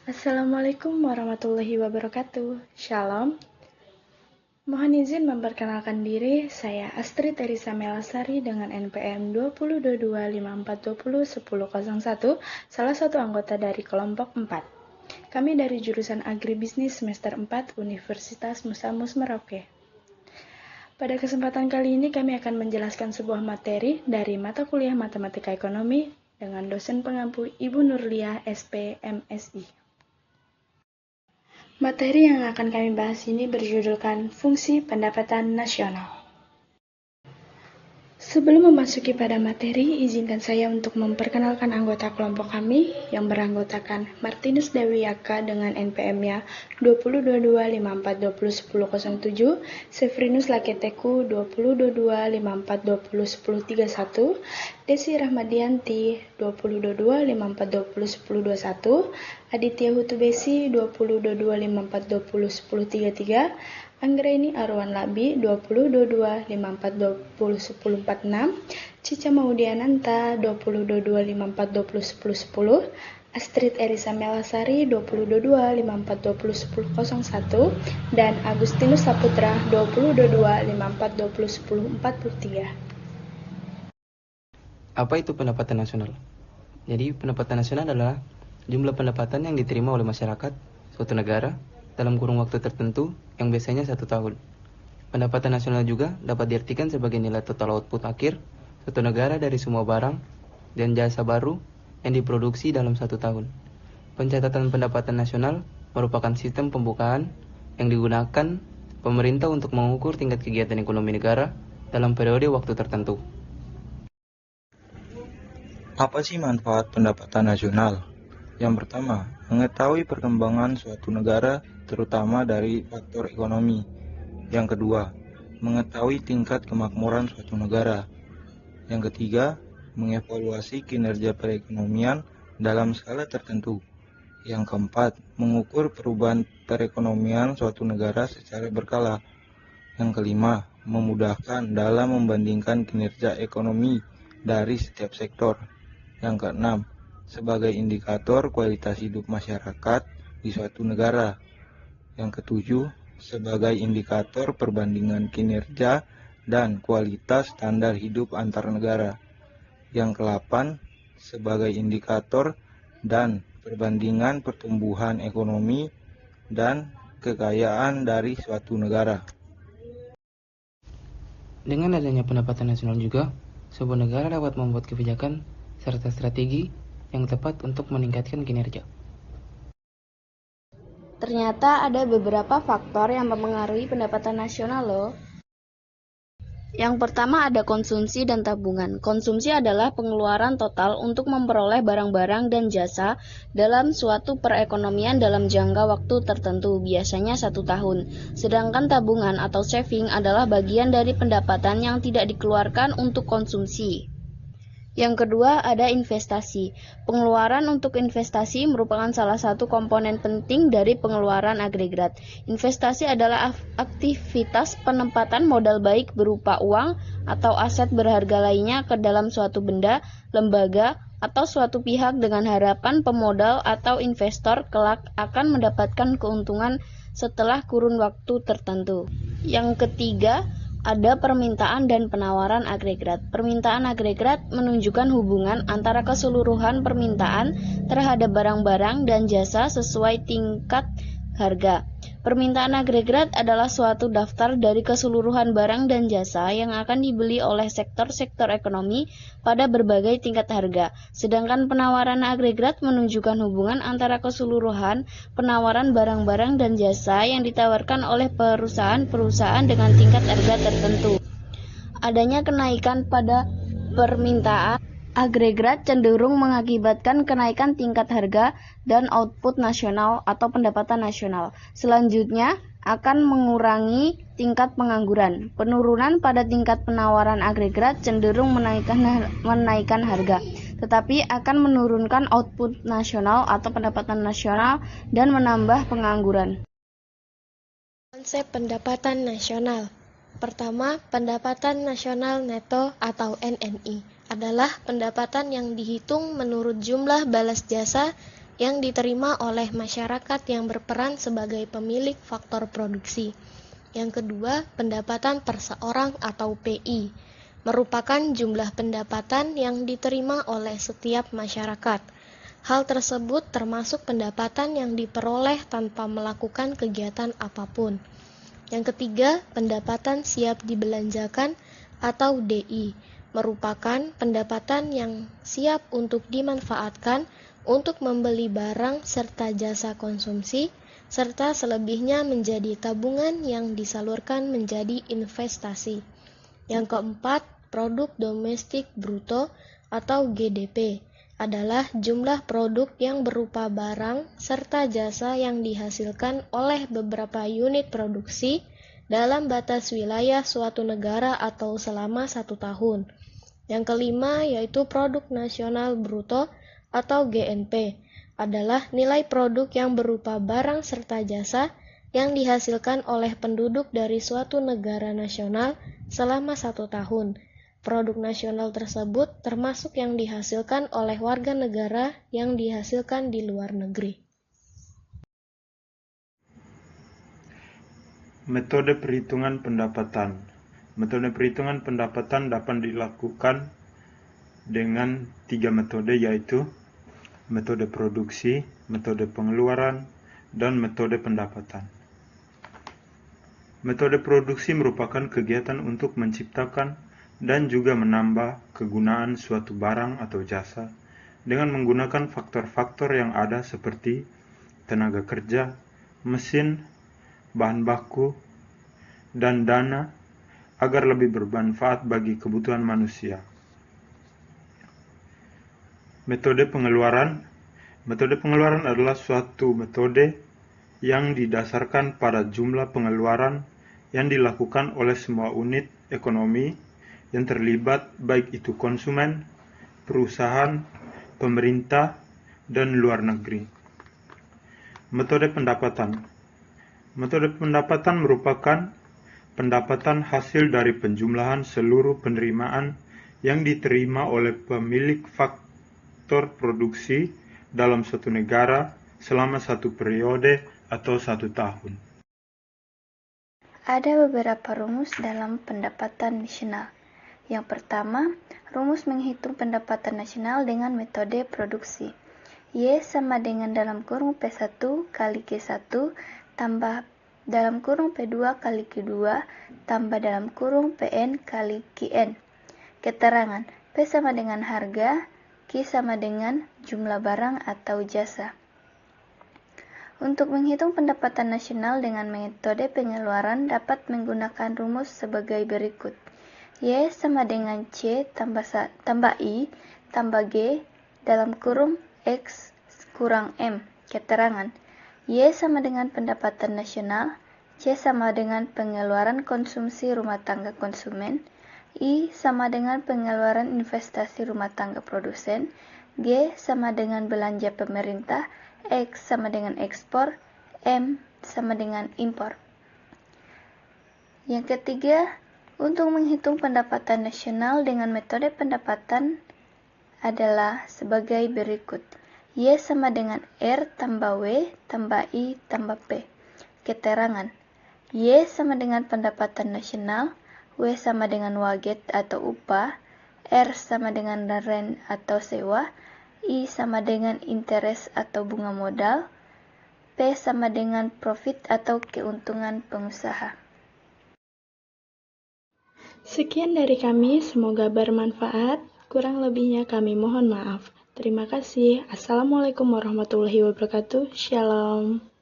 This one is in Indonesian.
Assalamualaikum warahmatullahi wabarakatuh. Shalom. Mohon izin memperkenalkan diri, saya Astrid Teresa Melasari dengan NPM 202254201001, salah satu anggota dari kelompok 4. Kami dari jurusan Agribisnis semester 4 Universitas Musa Mus Merauke. Pada kesempatan kali ini kami akan menjelaskan sebuah materi dari mata kuliah Matematika Ekonomi dengan dosen pengampu Ibu Nurliah SP MSI. Materi yang akan kami bahas ini berjudulkan Fungsi Pendapatan Nasional. Sebelum memasuki pada materi, izinkan saya untuk memperkenalkan anggota kelompok kami yang beranggotakan Martinus Dewiyaka dengan NPM-nya 202254201007, Severinus Laketeku 202254201031, Desi Rahmadianti 202254201021, Aditya Hutubesi 202254201033, Anggraini Arwan Labi 202254201046, Cica Maudiananta 202254201010, Astrid Erisa Melasari 202254201001, dan Agustinus Saputra 202254201043. Apa itu pendapatan nasional? Jadi, pendapatan nasional adalah jumlah pendapatan yang diterima oleh masyarakat suatu negara dalam kurun waktu tertentu yang biasanya 1 tahun. Pendapatan nasional juga dapat diartikan sebagai nilai total output akhir suatu negara dari semua barang dan jasa baru yang diproduksi dalam 1 tahun. Pencatatan pendapatan nasional merupakan sistem pembukaan yang digunakan pemerintah untuk mengukur tingkat kegiatan ekonomi negara dalam periode waktu tertentu. Apa sih manfaat pendapatan nasional? Yang pertama, mengetahui perkembangan suatu negara terutama dari faktor ekonomi. Yang kedua, mengetahui tingkat kemakmuran suatu negara. Yang ketiga, mengevaluasi kinerja perekonomian dalam skala tertentu. Yang keempat, mengukur perubahan perekonomian suatu negara secara berkala. Yang kelima, memudahkan dalam membandingkan kinerja ekonomi dari setiap sektor. Yang keenam, sebagai indikator kualitas hidup masyarakat di suatu negara. Yang ketujuh, sebagai indikator perbandingan kinerja dan kualitas standar hidup antar negara. Yang kedelapan, sebagai indikator dan perbandingan pertumbuhan ekonomi dan kekayaan dari suatu negara. Dengan adanya pendapatan nasional juga, sebuah negara dapat membuat kebijakan serta strategi yang tepat untuk meningkatkan kinerja. Ternyata ada beberapa faktor yang mempengaruhi pendapatan nasional loh. Yang pertama ada konsumsi dan tabungan. Konsumsi adalah pengeluaran total untuk memperoleh barang-barang dan jasa dalam suatu perekonomian dalam jangka waktu tertentu, biasanya 1 tahun. Sedangkan tabungan atau saving adalah bagian dari pendapatan yang tidak dikeluarkan untuk konsumsi. Yang kedua ada investasi. Pengeluaran untuk investasi merupakan salah satu komponen penting dari pengeluaran agregat. Investasi adalah aktivitas penempatan modal baik berupa uang atau aset berharga lainnya ke dalam suatu benda, lembaga, atau suatu pihak dengan harapan pemodal atau investor kelak akan mendapatkan keuntungan setelah kurun waktu tertentu. Yang ketiga, ada permintaan dan penawaran agregat. Permintaan agregat menunjukkan hubungan antara keseluruhan permintaan terhadap barang-barang dan jasa sesuai tingkat harga. Permintaan agregat adalah suatu daftar dari keseluruhan barang dan jasa yang akan dibeli oleh sektor-sektor ekonomi pada berbagai tingkat harga. Sedangkan penawaran agregat menunjukkan hubungan antara keseluruhan penawaran barang-barang dan jasa yang ditawarkan oleh perusahaan-perusahaan dengan tingkat harga tertentu. Adanya kenaikan pada permintaan agregat cenderung mengakibatkan kenaikan tingkat harga dan output nasional atau pendapatan nasional. Selanjutnya akan mengurangi tingkat pengangguran. Penurunan pada tingkat penawaran agregat cenderung menaikkan harga, tetapi akan menurunkan output nasional atau pendapatan nasional dan menambah pengangguran. Konsep pendapatan nasional. Pertama, pendapatan nasional neto atau NNI adalah pendapatan yang dihitung menurut jumlah balas jasa yang diterima oleh masyarakat yang berperan sebagai pemilik faktor produksi. Yang kedua, pendapatan per seorang atau PI, merupakan jumlah pendapatan yang diterima oleh setiap masyarakat. Hal tersebut termasuk pendapatan yang diperoleh tanpa melakukan kegiatan apapun. Yang ketiga, pendapatan siap dibelanjakan atau DI, merupakan pendapatan yang siap untuk dimanfaatkan untuk membeli barang serta jasa konsumsi, serta selebihnya menjadi tabungan yang disalurkan menjadi investasi. Yang keempat, produk domestik bruto atau GDP adalah jumlah produk yang berupa barang serta jasa yang dihasilkan oleh beberapa unit produksi dalam batas wilayah suatu negara atau selama 1 tahun. Yang kelima yaitu produk nasional bruto atau GNP adalah nilai produk yang berupa barang serta jasa yang dihasilkan oleh penduduk dari suatu negara nasional selama 1 tahun. Produk nasional tersebut termasuk yang dihasilkan oleh warga negara yang dihasilkan di luar negeri. Metode perhitungan pendapatan. Metode perhitungan pendapatan dapat dilakukan dengan 3 metode, yaitu metode produksi, metode pengeluaran, dan metode pendapatan. Metode produksi merupakan kegiatan untuk menciptakan dan juga menambah kegunaan suatu barang atau jasa dengan menggunakan faktor-faktor yang ada seperti tenaga kerja, mesin, bahan baku, dan dana agar lebih bermanfaat bagi kebutuhan manusia. Metode pengeluaran. Metode pengeluaran adalah suatu metode yang didasarkan pada jumlah pengeluaran yang dilakukan oleh semua unit ekonomi yang terlibat, baik itu konsumen, perusahaan, pemerintah, dan luar negeri. Metode pendapatan. Metode pendapatan merupakan pendapatan hasil dari penjumlahan seluruh penerimaan yang diterima oleh pemilik faktor produksi dalam suatu negara selama 1 periode atau 1 tahun. Ada beberapa rumus dalam pendapatan nasional. Yang pertama, rumus menghitung pendapatan nasional dengan metode produksi. Y sama dengan dalam kurung P1 kali Q1 tambah dalam kurung P2 kali Q2 tambah dalam kurung PN kali QN. Keterangan, P sama dengan harga, Q sama dengan jumlah barang atau jasa. Untuk menghitung pendapatan nasional dengan metode pengeluaran dapat menggunakan rumus sebagai berikut. Y sama dengan C tambah I tambah G dalam kurung X kurang M. Keterangan, Y sama dengan pendapatan nasional, C sama dengan pengeluaran konsumsi rumah tangga konsumen, I sama dengan pengeluaran investasi rumah tangga produsen, G sama dengan belanja pemerintah, X sama dengan ekspor, M sama dengan impor. Yang ketiga, untuk menghitung pendapatan nasional dengan metode pendapatan adalah sebagai berikut. Y sama dengan R tambah W tambah I tambah P. Keterangan, Y sama dengan pendapatan nasional, W sama dengan waget atau upah, R sama dengan rent atau sewa, I sama dengan interest atau bunga modal, P sama dengan profit atau keuntungan pengusaha. Sekian dari kami, semoga bermanfaat. Kurang lebihnya kami mohon maaf. Terima kasih. Assalamualaikum warahmatullahi wabarakatuh. Shalom.